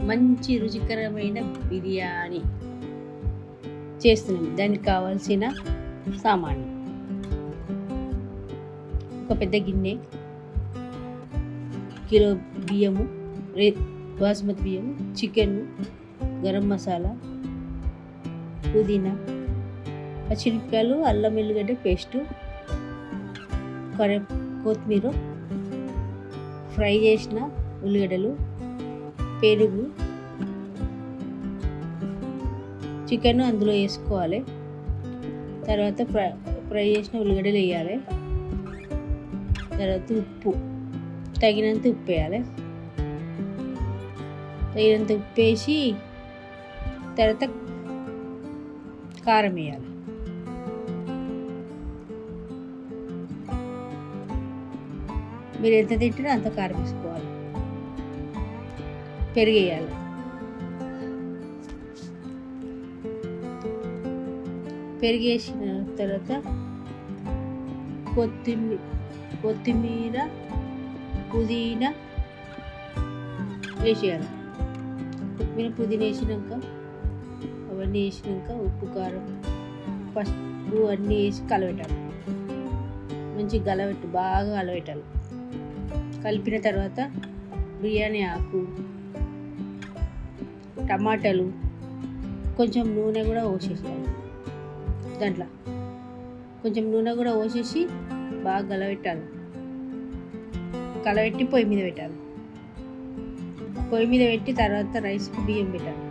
మంచి రుచికరమైన బిర్యానీ చేస్తున్నాం. దానికి కావాల్సిన సామాన్లు: ఒక పెద్ద గిన్నె, కిలో బియ్యము, బాస్మతి బియ్యము, చికెన్, గరం మసాలా, పుదీనా, పచ్చిమిరపకాయలు, అల్లం వెల్లిగడ్డ పేస్టు, కొత్తిమీర, ఫ్రై చేసిన ఉల్లిగడ్డలు, పెరుగు, చికెన్ అందులో వేసుకోవాలి. తర్వాత ఫ్రై చేసిన ఉల్లిగడ్డలు వేయాలి. తర్వాత ఉప్పు, తగినంత ఉప్పు వేయాలి. తగినంత ఉప్పు వేసి తర్వాత కారం వేయాలి. మీరు ఎంత తింటారో అంత కారం వేసుకోవాలి. పెరుగు వేయాలి. పెరుగు వేసిన తర్వాత కొత్తిమీర, పుదీనా వేసేయాలి. కొత్తిమీర, పుదీనా వేసినాక అవన్నీ వేసినాక ఉప్పు, కారం, పసుపు అన్నీ వేసి కలబెట్టాలి. మంచిగా బాగా కలబెట్టాలి. కలిపిన తర్వాత బిర్యానీ ఆకు, టమాటాలు, కొంచెం నూనె కూడా పోసేసేయాలి. దాంట్లో కొంచెం నూనె కూడా పోసేసి బాగా కలబెట్టాలి. కలబెట్టి పొయ్యి మీద పెట్టాలి. పొయ్యి మీద పెట్టి తర్వాత రైస్కి బియ్యం పెట్టాలి.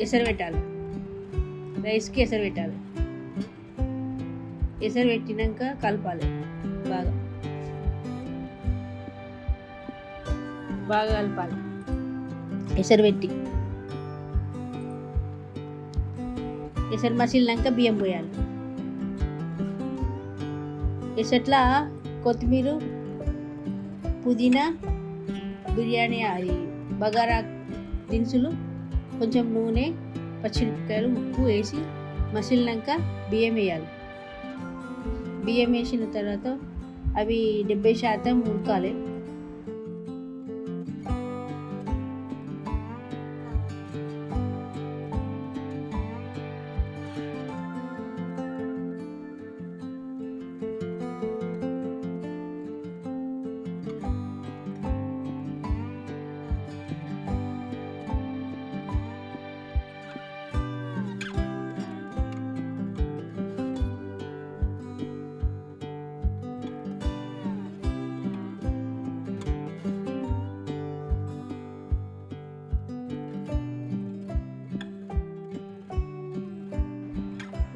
ఎసరు పెట్టాలి. రైస్కి ఎసరు పెట్టాలి. ఎసరు పెట్టినాక కలపాలి. బాగా కలపాలి. ఎసరు పెట్టి ఎసరు మసిలినాక బియ్యం పోయాలి. ఎసట్లా కొత్తిమీర, పుదీనా, బిర్యానీ అది బగారా దినుసులు, కొంచెం నూనె, పచ్చిమిరపకాయలు, ఉప్పు వేసి మసిలినాక బియ్యం వేయాలి. బియ్యం వేసిన తర్వాత అవి 70% ఉడకాలి.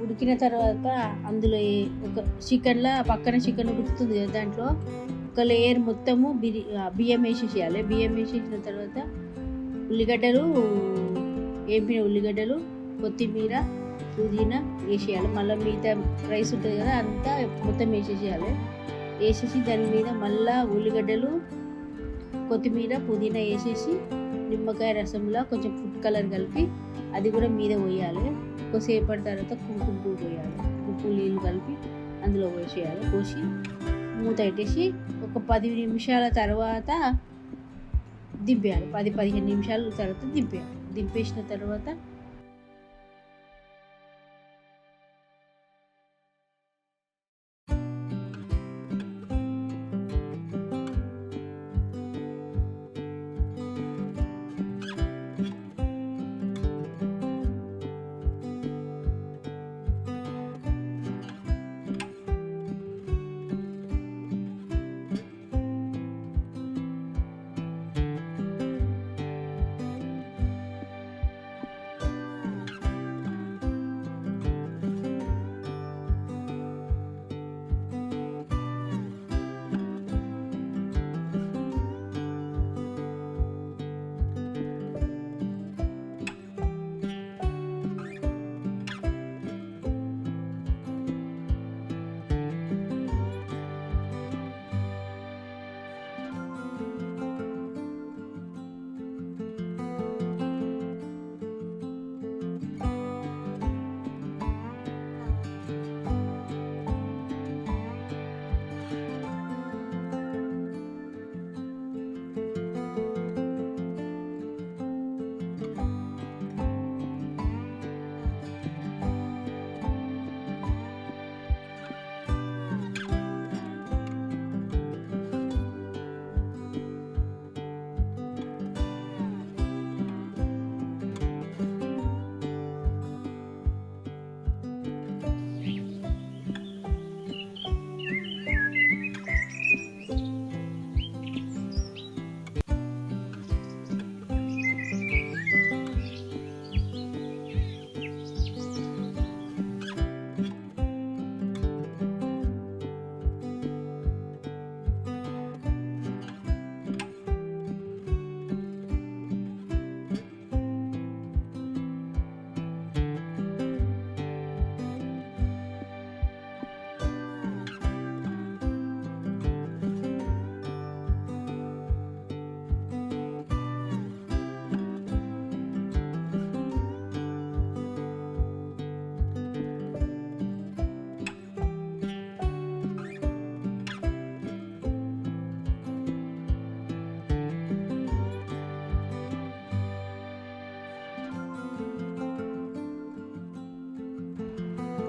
ఉడికిన తర్వాత అందులో ఒక పక్కన చికెన్ ఉడుకుతుంది కదా, దాంట్లో ఒక లేయర్ మొత్తము బియ్యం వేసేసేయాలి. బియ్యం వేసేసిన తర్వాత వేపిన ఉల్లిగడ్డలు, కొత్తిమీర, పుదీనా వేసేయాలి. మళ్ళీ మిగతా రైస్ ఉంటుంది కదా అంతా మొత్తం వేసేసేయాలి. వేసేసి దాని మీద మళ్ళీ ఉల్లిగడ్డలు, కొత్తిమీర, పుదీనా వేసేసి నిమ్మకాయ రసంలో కొంచెం ఫుడ్ కలర్ కలిపి అది కూడా మీద పోయాలి. కొద్దిసేపటి తర్వాత కుంకుమ పువ్వు పోయాలి. కుంకుమ నీళ్ళు కలిపి అందులో పోసి మూత పెట్టేసి ఒక 10 నిమిషాల తర్వాత దింపేయాలి. 10-15 నిమిషాల తర్వాత దింపేసిన తర్వాత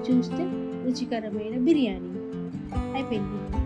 చూస్తే రుచికరమైన బిర్యానీ అయిపోయింది.